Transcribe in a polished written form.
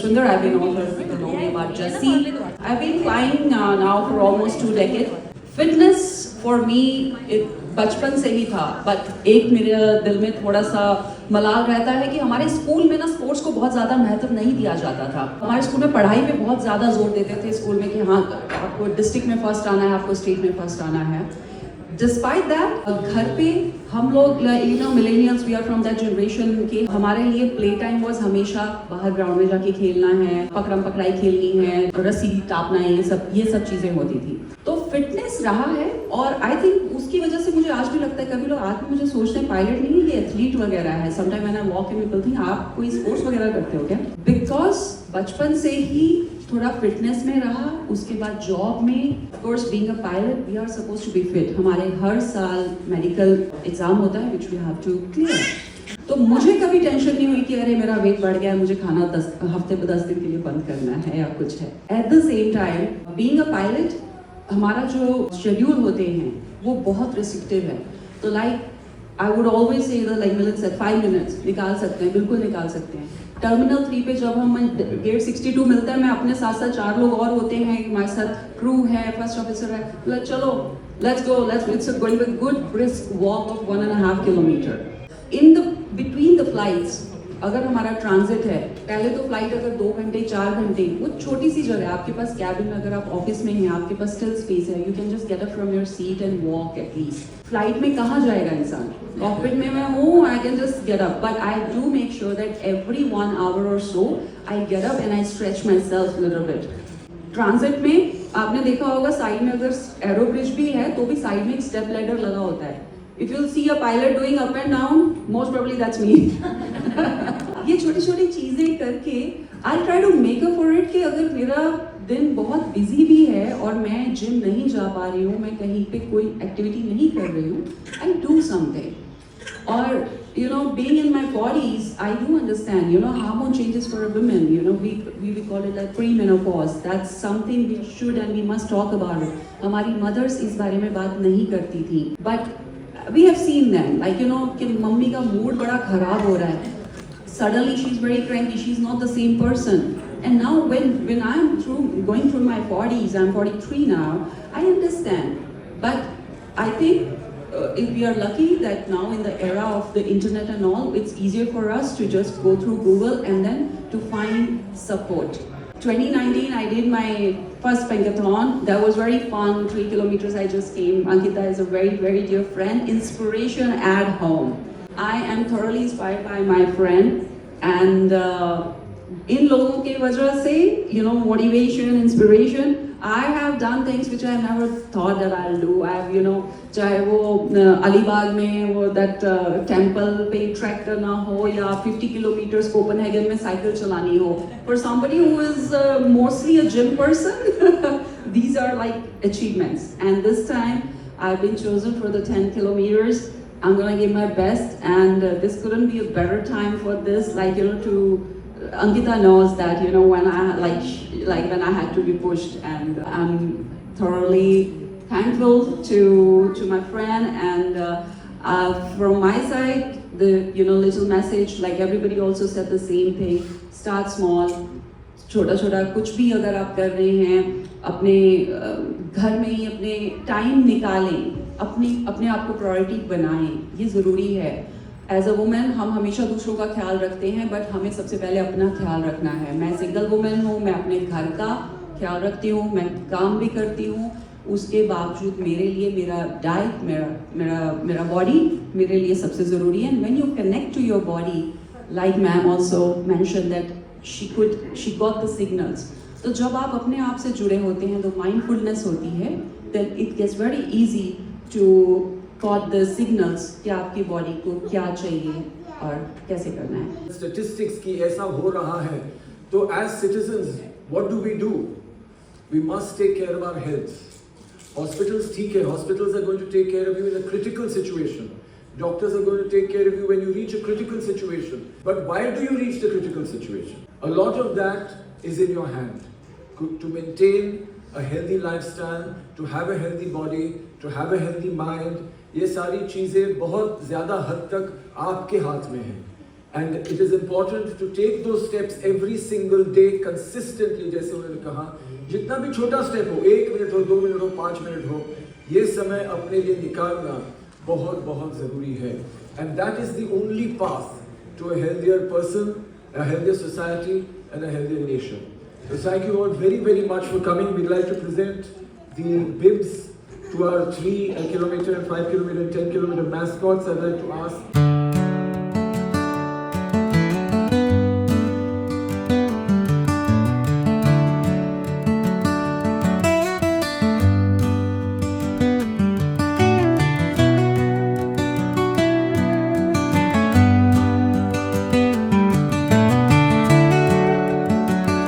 Jaswinder, I've been all heard people know me about Jassi. I've been flying now for almost 2 decades. Fitness for me, बचपन से ही था, but एक मेरे दिल में थोड़ा सा मलाल रहता है कि हमारे स्कूल में ना स्पोर्ट्स को बहुत ज़्यादा महत्व नहीं दिया जाता था. हमारे स्कूल में पढ़ाई पे बहुत ज़्यादा जोर देते थे स्कूल में कि हाँ आपको डिस्ट्रिक्ट में फर्स्ट आना है, आपको स्टेट में फर्स्ट आना है. डिस्पाइट दैट घर पे हम लोग millennials, we are from that generation के हमारे लिए प्ले टाइम वाज हमेशा बाहर ग्राउंड में जाके खेलना है, पकड़म पकड़ाई खेलनी है, रस्सी टापना है, ये सब चीज़ें होती थी. तो फिटनेस रहा है और आई थिंक उसकी वजह से मुझे आज भी लगता है, कभी लोग आज भी मुझे सोचते हैं पायलट नहीं है, ये एथलीट वगैरह है. Sometime when I walk in people think आप कोई स्पोर्ट्स वगैरह करते हो क्या? बिकॉज बचपन से ही थोड़ा फिटनेस में रहा. उसके बाद जॉब में of course being a pilot we are supposed to be fit. हमारे हर साल मेडिकल एग्जाम होता है which we have to clear. तो मुझे कभी टेंशन नहीं हुई कि अरे मेरा वेट बढ़ गया है, मुझे खाना हफ्ते में 10 दिन के लिए बंद करना है या कुछ है. At the same time being a pilot हमारा जो शेड्यूल होते हैं वो बहुत रिस्ट्रिक्टिव है. तो like I would always say like minutes 5 minutes निकाल सकते हैं, बिल्कुल निकाल सकते हैं. टर्मिनल 3 पे जब हम गेट 62 मिलता है, मैं अपने साथ साथ 4 लोग और होते हैं, हमारे साथ क्रू है, फर्स्ट ऑफिसर है, चलो let's go, it's going to be good brisk walk of 1.5 kilometre. In the between the flights अगर हमारा ट्रांजिट है, पहले तो फ्लाइट अगर 2 घंटे 4 घंटे, वो छोटी सी जगह है, आपके पास कैबिन में अगर आप ऑफिस में हैं, आपके पास स्टिल स्पेस है, you can just get up from your seat and walk at least. Flight में कहाँ जाएगा इंसान? कॉकपिट में मैं हूँ, I can just get up, but I do make sure that every 1 hour और so I get up and I stretch myself little bit. Transit में आपने देखा होगा साइड में अगर एरो ब्रिज भी है तो भी साइड में एक स्टेप लैडर लगा होता है. If you'll see a pilot doing up and down, most probably that's me. ये छोटी छोटी चीजें करके I'll try to make up for it कि अगर मेरा दिन बहुत बिजी भी है और मैं जिम नहीं जा पा रही हूँ, मैं कहीं पे कोई एक्टिविटी नहीं कर रही हूँ, I do something. और being in my 40s, I do understand, hormone changes for a woman, we call it like premenopause. That's something we should and we must talk about it. हमारी mothers इस बारे में बात नहीं करती थी, but we have seen them, like कि mummy का मूड बड़ा खराब हो रहा है, suddenly she's very cranky, she's not the same person. And now when I'm going through my 40s, I'm 43 now, I understand. But I think if we are lucky that now in the era of the internet and all, it's easier for us to just go through Google and then to find support. 2019 I did my first Penkathon. That was very fun. 3 kilometers I just came. Ankita is a very, very dear friend. Inspiration at home. I am thoroughly inspired by my friend. And in लोगों की वजह से, motivation, inspiration, I have done things which I never thought that I'll do. I've, चाहे वो अलीबाग में वो that temple पे track करना हो या 50 kilometers कोपेनहेगन में साइकिल चलानी हो. For somebody who is mostly a gym person, these are like achievements. And this time I've been chosen for the 10 kilometers. I'm gonna give my best, and this couldn't be a better time for this. Like to Ankita knows that when I like when I had to be pushed, and I'm thoroughly thankful to my friend. And from my side, the little message, like everybody also said the same thing. Start small. छोटा छोटा कुछ भी अगर आप कर रहे हैं, अपने घर में ही अपने टाइम निकालें, अपने आप को प्रायोरिटी बनाएं, ये ज़रूरी है. एज अ वुमेन हम हमेशा दूसरों का ख्याल रखते हैं, बट हमें सबसे पहले अपना ख्याल रखना है. मैं सिंगल वुमेन हूँ, मैं अपने घर का ख्याल रखती हूँ, मैं काम भी करती हूँ. उसके बावजूद मेरे लिए मेरा डाइट, मेरा बॉडी मेरे लिए सबसे ज़रूरी है. And when you connect to your body, like ma'am also mention that she got the signals. तो जब आप अपने आप से जुड़े होते हैं, तो mindfulness होती है, then it gets very easy to got the signals कि आपकी बॉडी को क्या चाहिए और कैसे करना है. Statistics की ऐसा हो रहा है, तो as citizens what do? We must take care of our health. Hospitals ठीक है, hospitals are going to take care of you in a critical situation. Doctors are going to take care of you when you reach a critical situation. But why do you reach the critical situation? A lot of that is in your hand. To maintain a healthy lifestyle, to have a healthy body, to have a healthy mind, ये सारी चीज़ें बहुत ज़्यादा हद तक आपके हाथ में हैं. And it is important to take those steps every single day consistently. जैसे उन्होंने कहा, जितना भी छोटा स्टेप हो, 1 मिनट हो, 2 मिनट हो, 5 मिनट हो, ये समय अपने लिए निकालना बहुत बहुत जरूरी है. And that is the only path to a healthier person, a healthier society, and a healthier nation. So thank you all very very much for coming. We'd like to present the bibs to our 3 kilometer and 5 kilometer and 10 kilometer mascots. I'd like to ask